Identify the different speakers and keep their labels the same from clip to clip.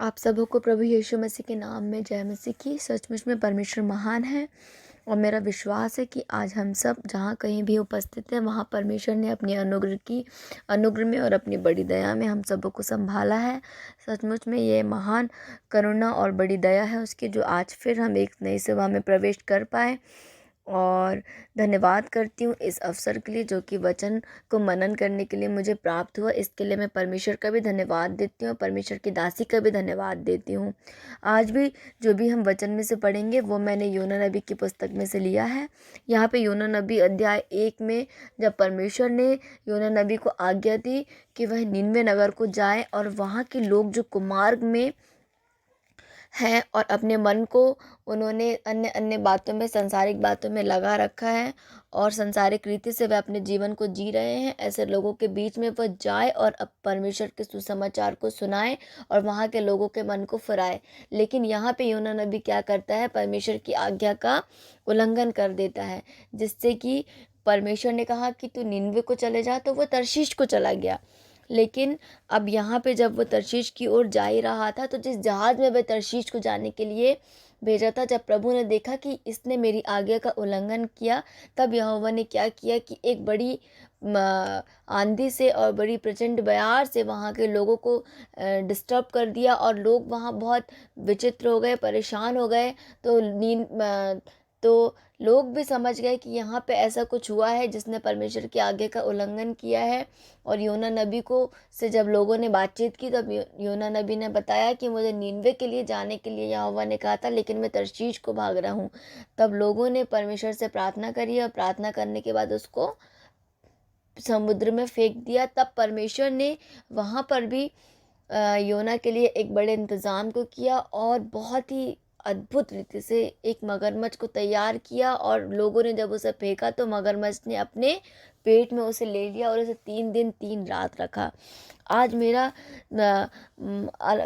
Speaker 1: आप सबों को प्रभु यीशु मसीह के नाम में जय मसीह की। सचमुच में परमेश्वर महान है और मेरा विश्वास है कि आज हम सब जहाँ कहीं भी उपस्थित हैं वहाँ परमेश्वर ने अपनी अनुग्रह में और अपनी बड़ी दया में हम सबों को संभाला है। सचमुच में ये महान करुणा और बड़ी दया है उसकी, जो आज फिर हम एक नई सेवा में प्रवेश कर पाए। और धन्यवाद करती हूँ इस अवसर के लिए जो कि वचन को मनन करने के लिए मुझे प्राप्त हुआ। इसके लिए मैं परमेश्वर का भी धन्यवाद देती हूँ, परमेश्वर की दासी का भी धन्यवाद देती हूँ। आज भी जो भी हम वचन में से पढ़ेंगे वो मैंने योना नबी की पुस्तक में से लिया है। यहाँ पे योना नबी अध्याय 1 में जब परमेश्वर ने योना नबी को आज्ञा दी कि वह निनवे नगर को जाए और वहाँ के लोग जो कुमार्ग में हैं और अपने मन को उन्होंने अन्य अन्य बातों में, सांसारिक बातों में लगा रखा है और सांसारिक रीति से वह अपने जीवन को जी रहे हैं, ऐसे लोगों के बीच में वह जाए और अब परमेश्वर के सुसमाचार को सुनाए और वहाँ के लोगों के मन को फिराए। लेकिन यहाँ पे योना नबी क्या करता है, परमेश्वर की आज्ञा का उल्लंघन कर देता है, जिससे कि परमेश्वर ने कहा कि तू निनवे को चले जा, तो वह तर्शीश को चला गया। लेकिन अब यहाँ पे जब वो तर्शीश की ओर जा ही रहा था, तो जिस जहाज़ में वह तर्शीश को जाने के लिए भेजा था, जब प्रभु ने देखा कि इसने मेरी आज्ञा का उल्लंघन किया, तब यहोवा ने क्या किया कि एक बड़ी आंधी से और बड़ी प्रचंड बयार से वहाँ के लोगों को डिस्टर्ब कर दिया और लोग वहाँ बहुत विचित्र हो गए, परेशान हो गए। तो लोग भी समझ गए कि यहाँ पे ऐसा कुछ हुआ है जिसने परमेश्वर की आज्ञा का उल्लंघन किया है। और योना नबी को से जब लोगों ने बातचीत की, तब योना नबी ने बताया कि मुझे नीनवे के लिए जाने के लिए यहोवा ने कहा था, लेकिन मैं तर्शीश को भाग रहा हूँ। तब लोगों ने परमेश्वर से प्रार्थना करी और प्रार्थना करने के बाद उसको समुद्र में फेंक दिया। तब परमेश्वर ने वहाँ पर भी योना के लिए एक बड़े इंतज़ाम को किया और बहुत ही अद्भुत रीति से एक मगरमच्छ को तैयार किया। और लोगों ने जब उसे फेंका तो मगरमच्छ ने अपने पेट में उसे ले लिया और उसे 3 दिन 3 रात रखा। आज मेरा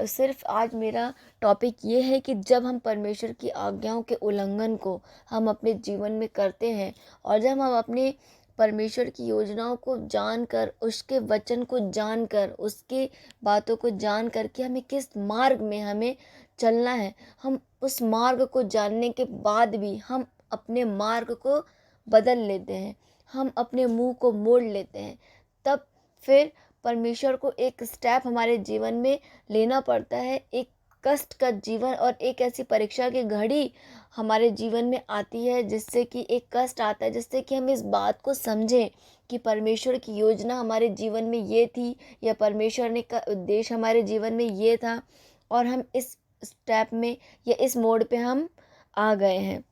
Speaker 1: सिर्फ आज मेरा टॉपिक ये है कि जब हम परमेश्वर की आज्ञाओं के उल्लंघन को हम अपने जीवन में करते हैं और जब हम अपने परमेश्वर की योजनाओं को जानकर, उसके वचन को जानकर, उसके बातों को जान कर कि हमें किस मार्ग में हमें चलना है, हम उस मार्ग को जानने के बाद भी हम अपने मार्ग को बदल लेते हैं, हम अपने मुंह को मोड़ लेते हैं, तब फिर परमेश्वर को एक स्टेप हमारे जीवन में लेना पड़ता है। एक कष्ट का जीवन और एक ऐसी परीक्षा की घड़ी हमारे जीवन में आती है जिससे कि एक कष्ट आता है, जिससे कि हम इस बात को समझें कि परमेश्वर की योजना हमारे जीवन में ये थी या परमेश्वर ने का उद्देश्य हमारे जीवन में ये था और हम इस स्टेप में या इस मोड़ पे हम आ गए हैं।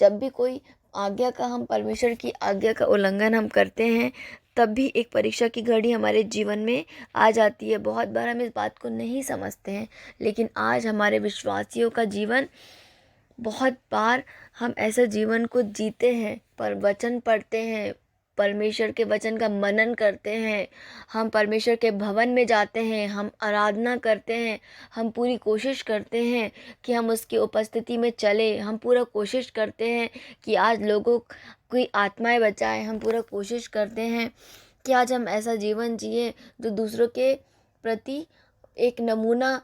Speaker 1: जब भी कोई आज्ञा का हम परमेश्वर की आज्ञा का उल्लंघन हम करते हैं, तब भी एक परीक्षा की घड़ी हमारे जीवन में आ जाती है। बहुत बार हम इस बात को नहीं समझते हैं, लेकिन आज हमारे विश्वासियों का जीवन, बहुत बार हम ऐसा जीवन को जीते हैं, पर वचन पढ़ते हैं, परमेश्वर के वचन का मनन करते हैं, हम परमेश्वर के भवन में जाते हैं, हम आराधना करते हैं, हम पूरी कोशिश करते हैं कि हम उसकी उपस्थिति में चले, हम पूरा कोशिश करते हैं कि आज लोगों की आत्माएं बचाएं, हम पूरा कोशिश करते हैं कि आज हम ऐसा जीवन जिए जो दूसरों के प्रति एक नमूना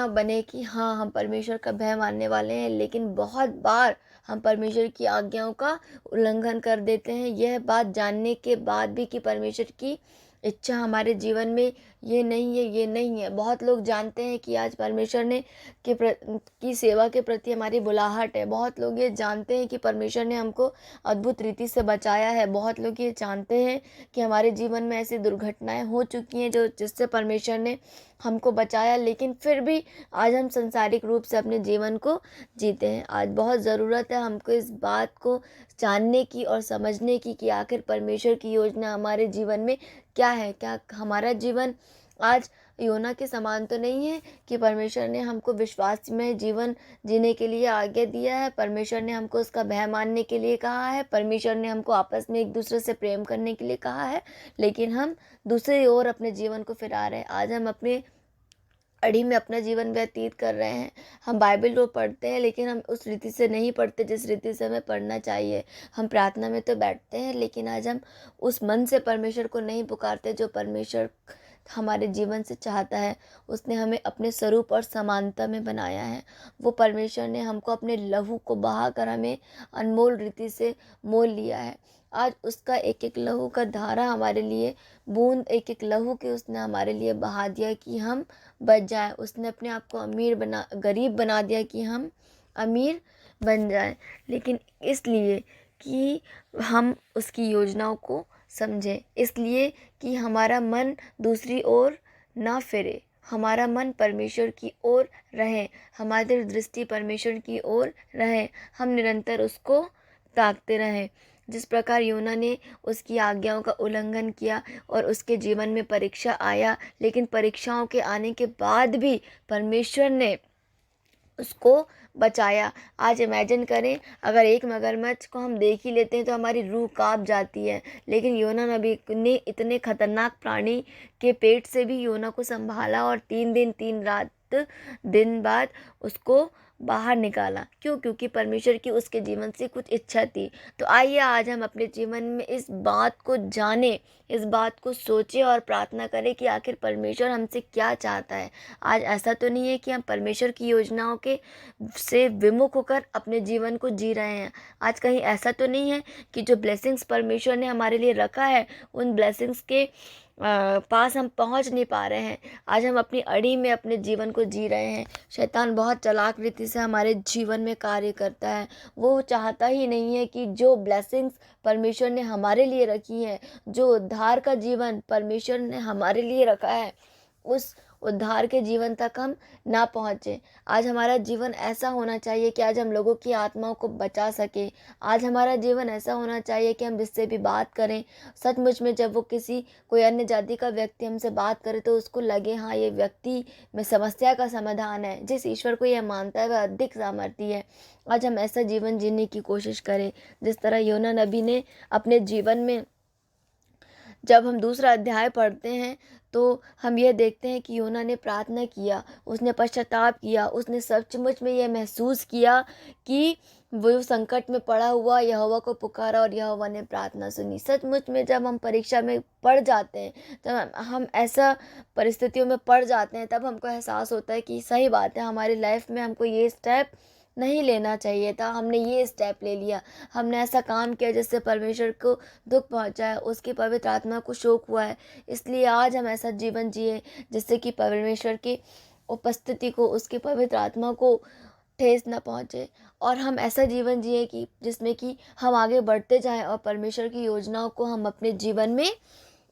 Speaker 1: बने कि हाँ, हम परमेश्वर का भय मानने वाले हैं। लेकिन बहुत बार हम परमेश्वर की आज्ञाओं का उल्लंघन कर देते हैं, यह बात जानने के बाद भी कि परमेश्वर की इच्छा हमारे जीवन में ये नहीं है, ये नहीं है। बहुत लोग जानते हैं कि आज परमेश्वर ने की सेवा के प्रति हमारी बुलाहट है। बहुत लोग ये जानते हैं कि परमेश्वर ने हमको अद्भुत रीति से बचाया है। बहुत लोग ये जानते हैं कि हमारे जीवन में ऐसी दुर्घटनाएं हो चुकी हैं जो जिससे परमेश्वर ने हमको बचाया, लेकिन फिर भी आज हम संसारिक रूप से अपने जीवन को जीते हैं। आज बहुत ज़रूरत है हमको इस बात को जानने की और समझने की कि आखिर परमेश्वर की योजना हमारे जीवन में क्या है। क्या हमारा जीवन आज योना के समान तो नहीं है कि परमेश्वर ने हमको विश्वास में जीवन जीने के लिए आज्ञा दिया है, परमेश्वर ने हमको उसका भय मानने के लिए कहा है, परमेश्वर ने हमको आपस में एक दूसरे से प्रेम करने के लिए कहा है, लेकिन हम दूसरी ओर अपने जीवन को फिरा रहे हैं। आज हम अपने अड़ी में अपना जीवन व्यतीत कर रहे हैं। हम बाइबल को पढ़ते हैं, लेकिन हम उस रीति से नहीं पढ़ते जिस रीति से हमें पढ़ना चाहिए। हम प्रार्थना में तो बैठते हैं, लेकिन आज हम उस मन से परमेश्वर को नहीं पुकारते जो परमेश्वर हमारे जीवन से चाहता है। उसने हमें अपने स्वरूप और समानता में बनाया है। वो परमेश्वर ने हमको अपने लहू को बहाकर हमें अनमोल रीति से मोल लिया है। आज उसका एक एक लहू का धारा हमारे लिए, बूंद एक एक लहू के उसने हमारे लिए बहा दिया कि हम बच जाएं। उसने अपने आप को गरीब बना दिया कि हम अमीर बन जाएं। लेकिन इसलिए कि हम उसकी योजनाओं को समझें, इसलिए कि हमारा मन दूसरी ओर ना फिरे, हमारा मन परमेश्वर की ओर रहे, हमारी दृष्टि परमेश्वर की ओर रहे, हम निरंतर उसको ताकते रहें। जिस प्रकार योना ने उसकी आज्ञाओं का उल्लंघन किया और उसके जीवन में परीक्षा आया, लेकिन परीक्षाओं के आने के बाद भी परमेश्वर ने उसको बचाया। आज इमेजिन करें, अगर एक मगरमच्छ को हम देख ही लेते हैं तो हमारी रूह कांप जाती है, लेकिन योना नबी ने इतने खतरनाक प्राणी के पेट से भी योना को संभाला और 3 दिन 3 रात दिन बाद उसको बाहर निकाला। क्यों? क्योंकि परमेश्वर की उसके जीवन से कुछ इच्छा थी। तो आइए आज हम अपने जीवन में इस बात को जानें, इस बात को सोचें और प्रार्थना करें कि आखिर परमेश्वर हमसे क्या चाहता है। आज ऐसा तो नहीं है कि हम परमेश्वर की योजनाओं के से विमुख होकर अपने जीवन को जी रहे हैं। आज कहीं ऐसा तो नहीं है कि जो ब्लेसिंग्स परमेश्वर ने हमारे लिए रखा है, उन ब्लेसिंग्स के पास हम पहुंच नहीं पा रहे हैं। आज हम अपनी अड़ी में अपने जीवन को जी रहे हैं। शैतान बहुत चालाक रीति से हमारे जीवन में कार्य करता है। वो चाहता ही नहीं है कि जो ब्लेसिंग्स परमेश्वर ने हमारे लिए रखी है, जो उद्धार का जीवन परमेश्वर ने हमारे लिए रखा है, उस उद्धार के जीवन तक हम ना पहुँचे। आज हमारा जीवन ऐसा होना चाहिए कि आज हम लोगों की आत्माओं को बचा सके। आज हमारा जीवन ऐसा होना चाहिए कि हम जिससे भी बात करें, सचमुच में जब वो कोई अन्य जाति का व्यक्ति हमसे बात करे तो उसको लगे हाँ, ये व्यक्ति में समस्या का समाधान है। जिस ईश्वर को यह मानता है वह अधिक सामर्थी है। आज हम ऐसा जीवन जीने की कोशिश करें जिस तरह योना नबी ने अपने जीवन में, जब हम दूसरा अध्याय पढ़ते हैं तो हम यह देखते हैं कि योना ने प्रार्थना किया, उसने पश्चाताप किया, उसने सचमुच में यह महसूस किया कि वो संकट में पड़ा हुआ यहोवा को पुकारा और यहोवा ने प्रार्थना सुनी। सचमुच में जब हम परीक्षा में पड़ जाते हैं, जब हम ऐसा परिस्थितियों में पड़ जाते हैं, तब हमको एहसास होता है कि सही बात है, हमारी लाइफ में हमको ये स्टेप नहीं लेना चाहिए था, हमने ये स्टेप ले लिया, हमने ऐसा काम किया जिससे परमेश्वर को दुख पहुंचा है, उसकी पवित्र आत्मा को शोक हुआ है। इसलिए आज हम ऐसा जीवन जिए जिससे कि परमेश्वर की उपस्थिति को, उसकी पवित्र आत्मा को ठेस न पहुंचे, और हम ऐसा जीवन जिए कि जिसमें कि हम आगे बढ़ते जाएं और परमेश्वर की योजनाओं को हम अपने जीवन में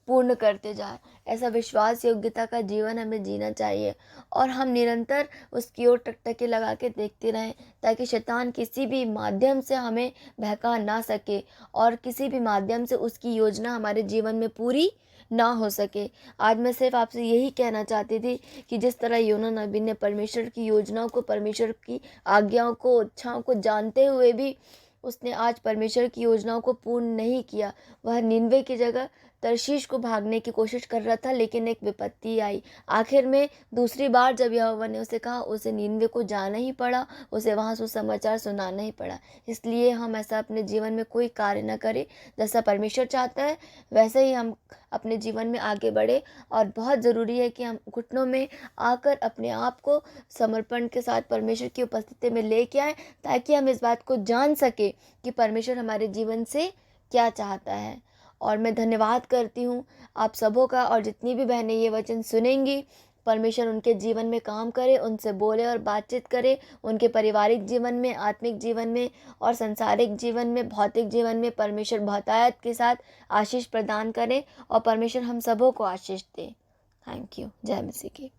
Speaker 1: पूर्ण करते जाएं। ऐसा विश्वास योग्यता का जीवन हमें जीना चाहिए और हम निरंतर उसकी ओर टकटकी लगा के देखते रहें, ताकि शैतान किसी भी माध्यम से हमें बहका ना सके और किसी भी माध्यम से उसकी योजना हमारे जीवन में पूरी ना हो सके। आज मैं सिर्फ आपसे यही कहना चाहती थी कि जिस तरह योना नबी ने परमेश्वर की योजनाओं को, परमेश्वर की आज्ञाओं को, इच्छाओं को जानते हुए भी उसने आज परमेश्वर की योजनाओं को पूर्ण नहीं किया। वह निनवे की जगह तर्शीश को भागने की कोशिश कर रहा था, लेकिन एक विपत्ति आई। आखिर में दूसरी बार जब यहोवा ने उसे कहा, उसे निनवे को जाना ही पड़ा, उसे वहाँ सुसमाचार सुनाना ही पड़ा। इसलिए हम ऐसा अपने जीवन में कोई कार्य न करें, जैसा परमेश्वर चाहता है वैसे ही हम अपने जीवन में आगे बढ़े। और बहुत ज़रूरी है कि हम घुटनों में आकर अपने आप को समर्पण के साथ परमेश्वर की उपस्थिति में लेके आए, ताकि हम इस बात को जान सके कि परमेश्वर हमारे जीवन से क्या चाहता है। और मैं धन्यवाद करती हूँ आप सबों का, और जितनी भी बहनें ये वचन सुनेंगी, परमेश्वर उनके जीवन में काम करे, उनसे बोले और बातचीत करे, उनके पारिवारिक जीवन में, आत्मिक जीवन में और सांसारिक जीवन में, भौतिक जीवन में परमेश्वर बहुतायत के साथ आशीष प्रदान करें और परमेश्वर हम सबों को आशीष दे। Thank you. जय मसीह की।